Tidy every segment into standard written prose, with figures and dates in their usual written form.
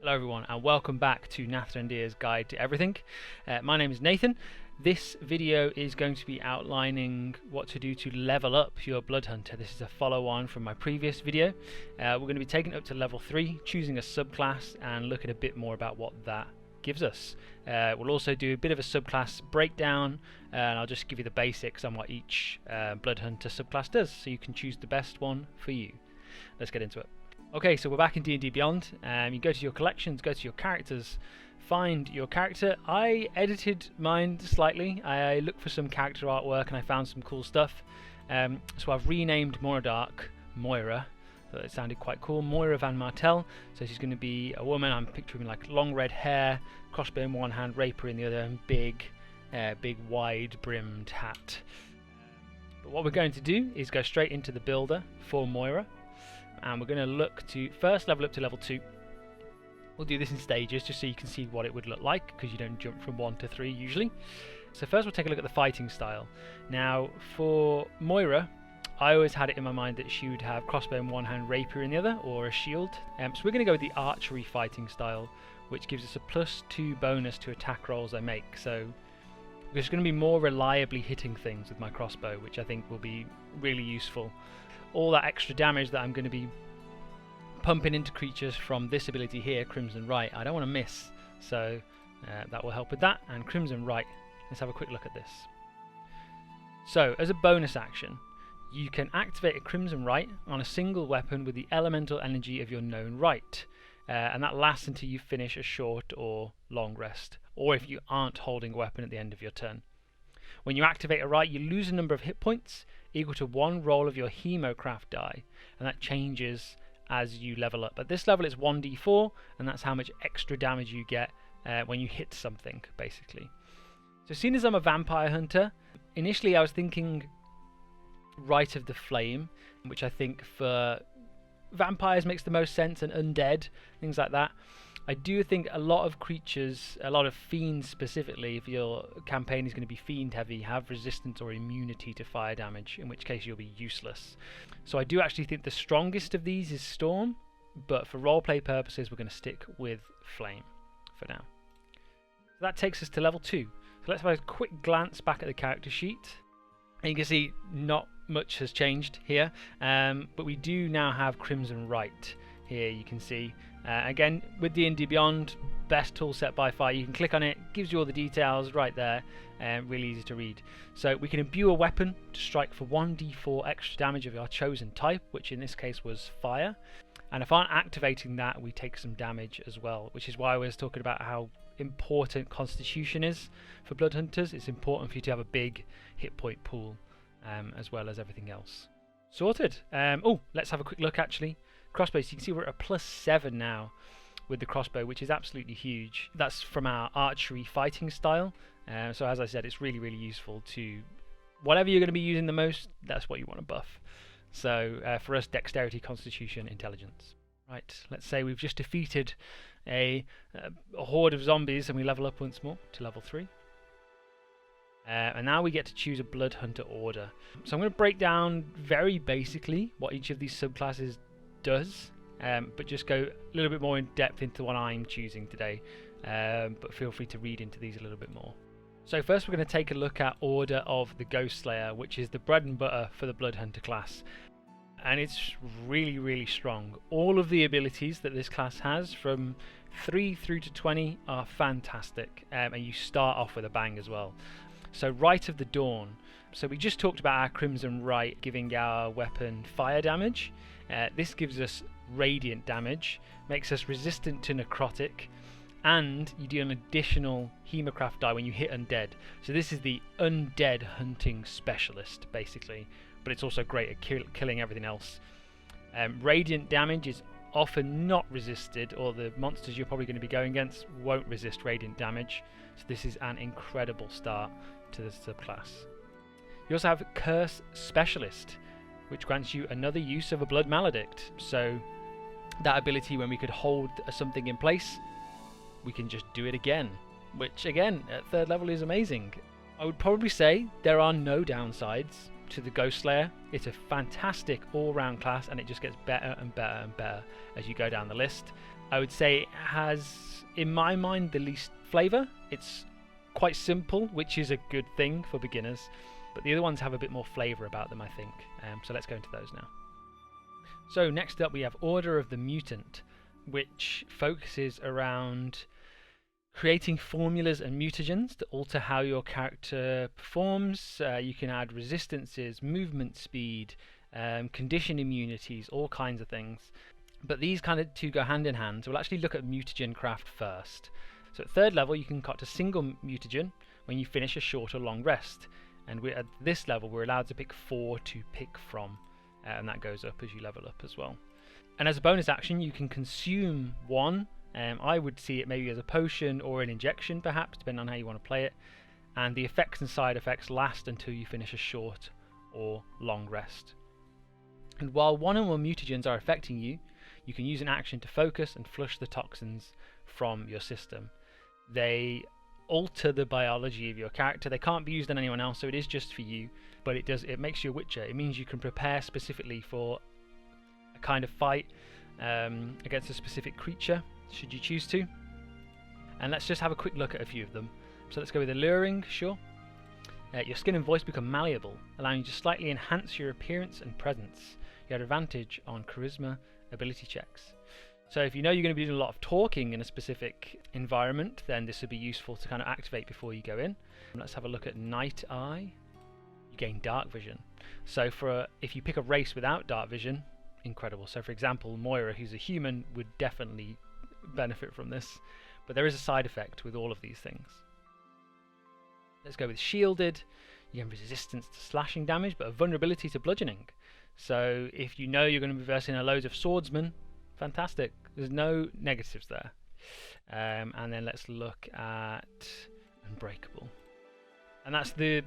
Hello everyone and welcome back to Nathandia's Guide to Everything. My name is Nathan. This video is going to be outlining what to do to level up your Blood Hunter. This is a follow-on from my previous video. We're going to be taking it up to level 3, choosing a subclass and looking a bit more about what that gives us. We'll also do a bit of a subclass breakdown and I'll just give you the basics on what each Blood Hunter subclass does so you can choose the best one for you. Let's get into it. Okay, so we're back in D&D Beyond. You go to your collections, go to your characters, find your character. I edited mine slightly. I looked for some character artwork and I found some cool stuff. So I've renamed Moira. So it sounded quite cool. Moira Van Martel. So she's going to be a woman. I'm picturing like long red hair, crossbow in one hand, rapier in the other, and big wide-brimmed hat. But what we're going to do is go straight into the builder for Moira. And we're going to look to first level up to level 2. We'll do this in stages just so you can see what it would look like, because you don't jump from 1 to 3 usually. So first we'll take a look at the fighting style. Now for Moira, I always had it in my mind that she would have crossbow in one hand, rapier in the other, or a shield. So we're going to go with the archery fighting style, which gives us a +2 bonus to attack rolls I make. So we're just going to be more reliably hitting things with my crossbow, which I think will be really useful. All that extra damage that I'm going to be pumping into creatures from this ability here, Crimson Right, I don't want to miss, so that will help with that. And Crimson Right, let's have a quick look at this. So as a bonus action, you can activate a Crimson Right on a single weapon with the elemental energy of your known right, and that lasts until you finish a short or long rest, or if you aren't holding a weapon at the end of your turn. When you activate a right, you lose a number of hit points equal to 1 roll of your Hemocraft die, and that changes as you level up. At this level it's 1d4, and that's how much extra damage you get when you hit something, basically. So seeing as I'm a vampire hunter, initially I was thinking Rite of the Flame, which I think for vampires makes the most sense, and undead, things like that. I do think a lot of creatures, a lot of fiends specifically, if your campaign is going to be fiend heavy, have resistance or immunity to fire damage, in which case you'll be useless. So I do actually think the strongest of these is Storm, but for roleplay purposes we're going to stick with Flame for now. So that takes us to level 2. So let's have a quick glance back at the character sheet. And you can see not much has changed here, but we do now have Crimson Right. Here you can see, again with D&D Beyond, best tool set by far. You can click on it, gives you all the details right there, really easy to read. So we can imbue a weapon to strike for 1d4 extra damage of our chosen type, which in this case was fire. And if I'm activating that, we take some damage as well, which is why I was talking about how important Constitution is for Blood Hunters. It's important for you to have a big hit point pool, as well as everything else. Sorted. Oh, let's have a quick look actually. Crossbow, so you can see we're at a +7 now with the crossbow, which is absolutely huge. That's from our archery fighting style. So as I said, it's really useful to whatever you're going to be using the most, that's what you want to buff. So for us, dexterity, constitution, intelligence. Right, let's say we've just defeated a horde of zombies and we level up once more to level 3. And now we get to choose a Blood Hunter order. So I'm going to break down very basically what each of these subclasses does, but just go a little bit more in depth into what I'm choosing today, but feel free to read into these a little bit more. So first we're going to take a look at Order of the Ghost Slayer, which is the bread and butter for the Blood Hunter class, and it's really strong. All of the abilities that this class has from 3 through to 20 are fantastic, and you start off with a bang as well. So Rite of the Dawn, so we just talked about our Crimson Right giving our weapon fire damage. This gives us radiant damage, makes us resistant to necrotic, and you do an additional Hemocraft die when you hit undead. So this is the undead hunting specialist basically, but it's also great at killing everything else. Radiant damage is often not resisted, or the monsters you're probably going to be going against won't resist radiant damage, so this is an incredible start to this subclass. You also have Curse Specialist, which grants you another use of a Blood Maledict. So that ability, when we could hold something in place, we can just do it again, which again at 3rd level is amazing. I would probably say there are no downsides to the Ghost Slayer. It's a fantastic all-round class, and it just gets better and better and better as you go down the list. I would say it has, in my mind, the least flavour. It's quite simple, which is a good thing for beginners, but the other ones have a bit more flavour about them, I think. So let's go into those now. So next up we have Order of the Mutant, which focuses around creating formulas and mutagens to alter how your character performs. You can add resistances, movement speed, condition immunities, all kinds of things. But these kind of two go hand in hand, so we'll actually look at mutagen craft first. So at 3rd level you can concoct a single mutagen when you finish a short or long rest, and at this level we're allowed to pick 4 to pick from, and that goes up as you level up as well. And as a bonus action you can consume 1. I would see it maybe as a potion or an injection perhaps, depending on how you want to play it, and the effects and side effects last until you finish a short or long rest. And while 1 or more mutagens are affecting you, you can use an action to focus and flush the toxins from your system. They alter the biology of your character. They can't be used on anyone else, so it is just for you, but it makes you a witcher. It means you can prepare specifically for a kind of fight against a specific creature, should you choose to. And let's just have a quick look at a few of them. So let's go with alluring, sure. Your skin and voice become malleable, allowing you to slightly enhance your appearance and presence. You have advantage on charisma ability checks. So if you know you're going to be doing a lot of talking in a specific environment, then this would be useful to kind of activate before you go in. Let's have a look at Night Eye. You gain dark vision. So if you pick a race without dark vision, incredible. So for example, Moira, who's a human, would definitely benefit from this, but there is a side effect with all of these things. Let's go with Shielded. You have resistance to slashing damage, but a vulnerability to bludgeoning. So if you know you're going to be versing a load of swordsmen, fantastic. There's no negatives there. And then let's look at Unbreakable. And that's the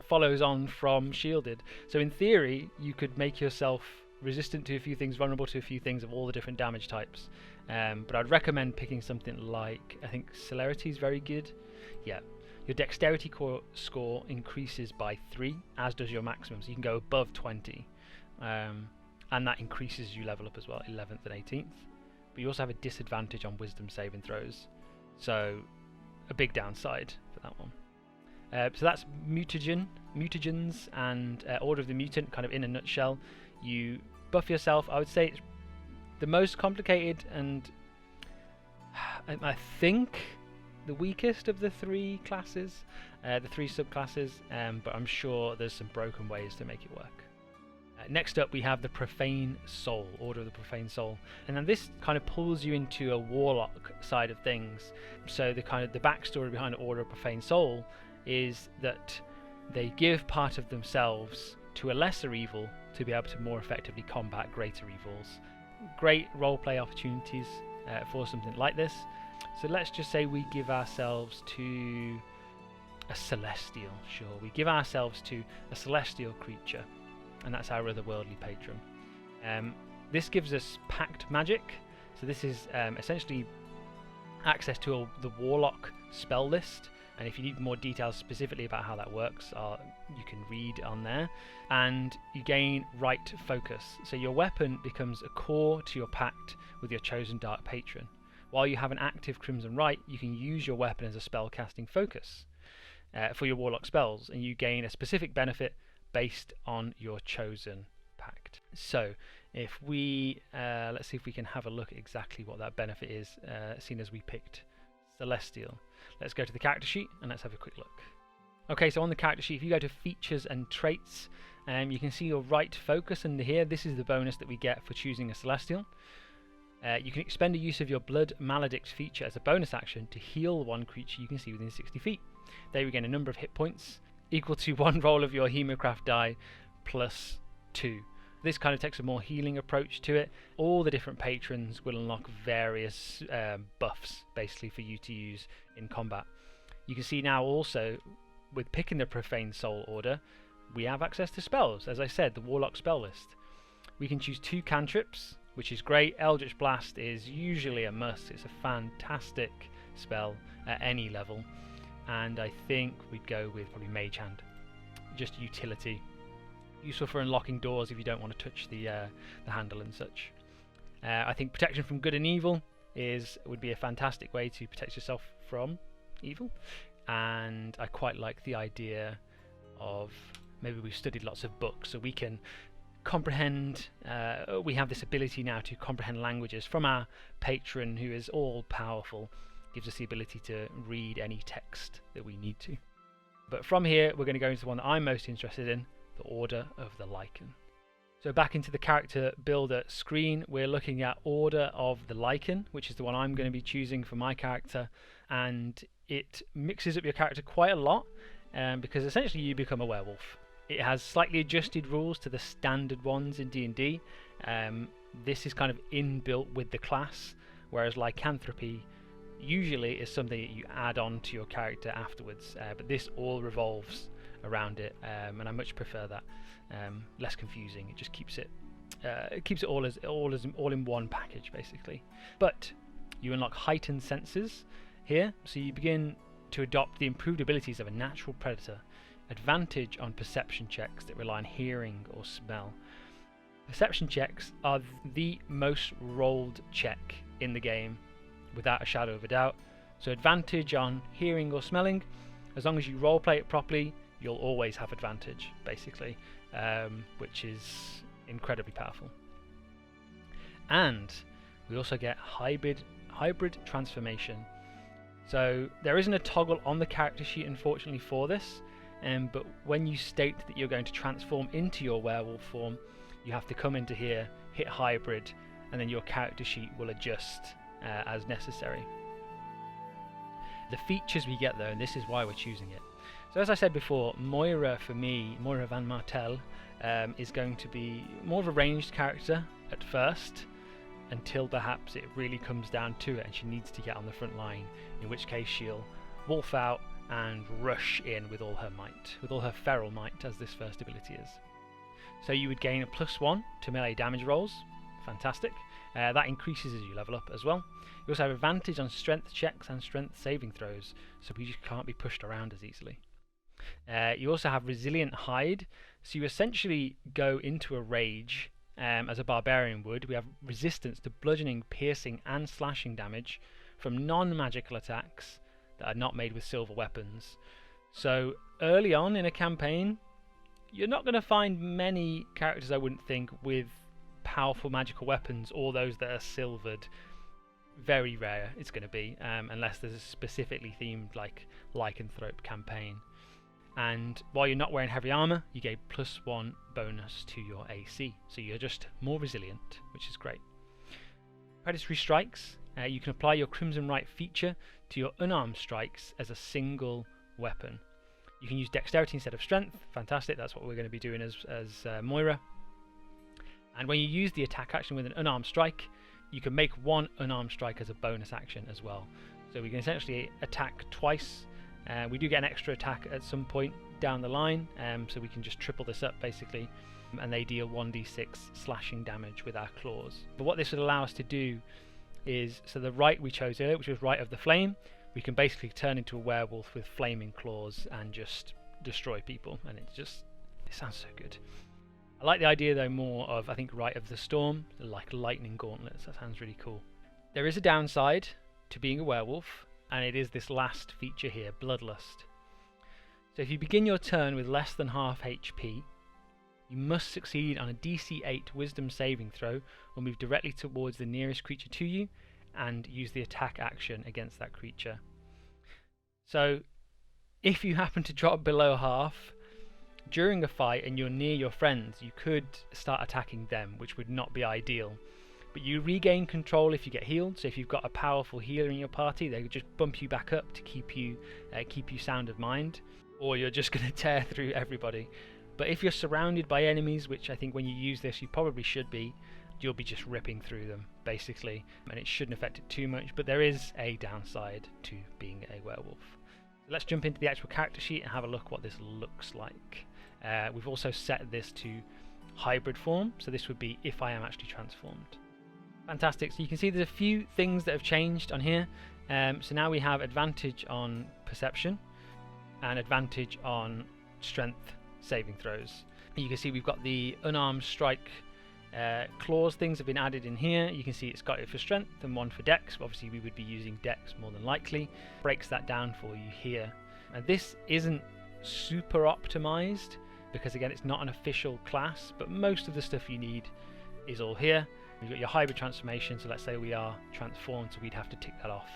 follows on from Shielded. So in theory, you could make yourself resistant to a few things, vulnerable to a few things of all the different damage types. But I'd recommend picking something like, I think Celerity is very good. Yeah. Your dexterity score increases by 3, as does your maximum, so you can go above 20. And that increases as you level up as well, 11th and 18th. But you also have a disadvantage on wisdom saving throws, so a big downside for that one. So that's mutagens, and Order of the Mutant, kind of in a nutshell. You buff yourself. I would say it's the most complicated and I think the weakest of the 3 classes, the 3 subclasses, but I'm sure there's some broken ways to make it work. Next up we have the Profane Soul, Order of the Profane Soul, and then this kind of pulls you into a warlock side of things. So the backstory behind Order of Profane Soul is that they give part of themselves to a lesser evil to be able to more effectively combat greater evils. Great roleplay opportunities for something like this. So let's just say we give ourselves to a celestial, sure. We give ourselves to a celestial creature, and that's our otherworldly patron. This gives us packed magic, so this is essentially access to the warlock spell list, and if you need more details specifically about how that works, you can read on there. And you gain right focus, so your weapon becomes a core to your pact with your chosen dark patron. While you have an active Crimson Rite, you can use your weapon as a spell casting focus for your warlock spells, and you gain a specific benefit based on your chosen pact. So if we let's see if we can have a look at exactly what that benefit is, seeing as we picked Celestial. Let's go to the character sheet and let's have a quick look. Okay, so on the character sheet, if you go to features and traits, you can see your right focus under here. This is the bonus that we get for choosing a Celestial. You can expend a use of your Blood Maledict feature as a bonus action to heal one creature you can see within 60 feet. There we gain a number of hit points equal to 1 roll of your Hemocraft die plus 2. This kind of takes a more healing approach to it. All the different patrons will unlock various buffs basically for you to use in combat. You can see now also with picking the Profane Soul order, we have access to spells. As I said, the Warlock spell list. We can choose 2 cantrips, which is great. Eldritch Blast is usually a must. It's a fantastic spell at any level, and I think we'd go with probably Mage Hand, just utility, useful for unlocking doors if you don't want to touch the handle and such. I think Protection from Good and Evil would be a fantastic way to protect yourself from evil, and I quite like the idea of maybe we've studied lots of books, so we can comprehend, we have this ability now to comprehend languages from our patron who is all powerful, gives us the ability to read any text that we need to. But from here we're going to go into the one that I'm most interested in, the Order of the Lycan. So back into the character builder screen, we're looking at Order of the Lycan, which is the one I'm going to be choosing for my character, and it mixes up your character quite a lot, because essentially you become a werewolf. It has slightly adjusted rules to the standard ones in D&D. This is kind of inbuilt with the class, whereas lycanthropy usually is something that you add on to your character afterwards, but this all revolves around it, and I much prefer that. Less confusing. It just keeps it all in one package basically. But you unlock heightened senses here, so you begin to adopt the improved abilities of a natural predator. Advantage on perception checks that rely on hearing or smell. Perception checks are the most rolled check in the game, without a shadow of a doubt. So advantage on hearing or smelling, as long as you roleplay it properly, you'll always have advantage, basically, which is incredibly powerful. And we also get hybrid transformation. So there isn't a toggle on the character sheet, unfortunately, for this. But when you state that you're going to transform into your werewolf form, you have to come into here, hit hybrid, and then your character sheet will adjust as necessary. The features we get though, and this is why we're choosing it. So as I said before, Moira for me, Moira Van Martel, is going to be more of a ranged character at first, until perhaps it really comes down to it and she needs to get on the front line, in which case she'll wolf out and rush in with all her might, with all her feral might, as this first ability is. So you would gain a +1 to melee damage rolls. Fantastic. That increases as you level up as well. You also have advantage on strength checks and strength saving throws, so you just can't be pushed around as easily. You also have resilient hide, so you essentially go into a rage as a barbarian would. We have resistance to bludgeoning, piercing and slashing damage from non-magical attacks that are not made with silver weapons. So early on in a campaign, you're not going to find many characters, I wouldn't think, with powerful magical weapons, or those that are silvered. Very rare it's going to be, unless there's a specifically themed like lycanthrope campaign. And while you're not wearing heavy armor, you get +1 bonus to your AC, so you're just more resilient, which is great. Predatory strikes. You can apply your Crimson Right feature to your unarmed strikes as a single weapon. You can use dexterity instead of strength. Fantastic, that's what we're going to be doing as Moira. And when you use the attack action with an unarmed strike, you can make one unarmed strike as a bonus action as well. So we can essentially attack twice. We do get an extra attack at some point down the line, so we can just triple this up basically, and they deal 1d6 slashing damage with our claws. But what this would allow us to do is, so the right we chose earlier, which was Right of the Flame, we can basically turn into a werewolf with flaming claws and just destroy people, and it sounds so good. I like the idea though more of, I think, Right of the Storm, like lightning gauntlets. That sounds really cool. There is a downside to being a werewolf, and it is this last feature here, Bloodlust. So if you begin your turn with less than half HP, you must succeed on a DC 8 Wisdom saving throw or move directly towards the nearest creature to you and use the attack action against that creature. So if you happen to drop below half during a fight and you're near your friends, you could start attacking them, which would not be ideal. But you regain control if you get healed, so if you've got a powerful healer in your party, they would just bump you back up to keep you sound of mind, or you're just going to tear through everybody. But if you're surrounded by enemies, which I think when you use this you probably should be, you'll be just ripping through them basically, and it shouldn't affect it too much. But there is a downside to being a werewolf. So let's jump into the actual character sheet and have a look what this looks like. We've also set this to hybrid form, so this would be if I am actually transformed. Fantastic, so you can see there's a few things that have changed on here. So now we have advantage on perception and advantage on strength saving throws. You can see we've got the unarmed strike Claws things have been added in here. You can see it's got it for strength and one for dex. Obviously we would be using dex more than likely. Breaks that down for you here. And this isn't super optimized because again it's not an official class, but most of the stuff you need is all here. You've got your hybrid transformation, so let's say we are transformed, so we'd have to tick that off.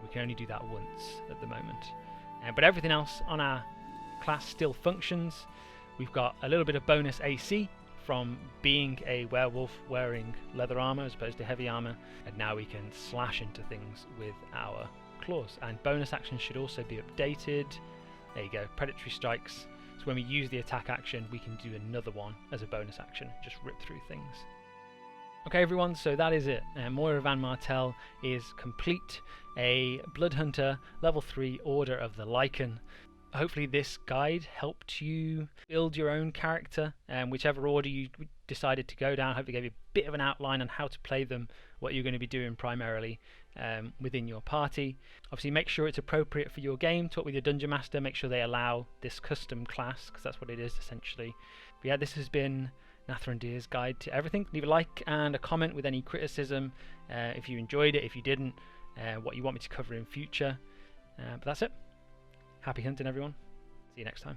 We can only do that once at the moment. But everything else on our class still functions. We've got a little bit of bonus AC from being a werewolf wearing leather armor as opposed to heavy armor, and now we can slash into things with our claws. And bonus actions should also be updated. There you go, predatory strikes. So when we use the attack action, we can do another one as a bonus action, just rip through things. Okay everyone, so that is it. Moira Van Martel is complete, a Blood Hunter level 3 Order of the Lycan. Hopefully this guide helped you build your own character, whichever order you decided to go down. Hopefully gave you a bit of an outline on how to play them, what you're going to be doing primarily within your party. Obviously make sure it's appropriate for your game. Talk with your Dungeon Master, make sure they allow this custom class, because that's what it is essentially. But yeah, this has been Nathrandir's Guide to Everything. Leave a like and a comment with any criticism, if you enjoyed it, if you didn't, what you want me to cover in future. But that's it. Happy hunting everyone. See you next time.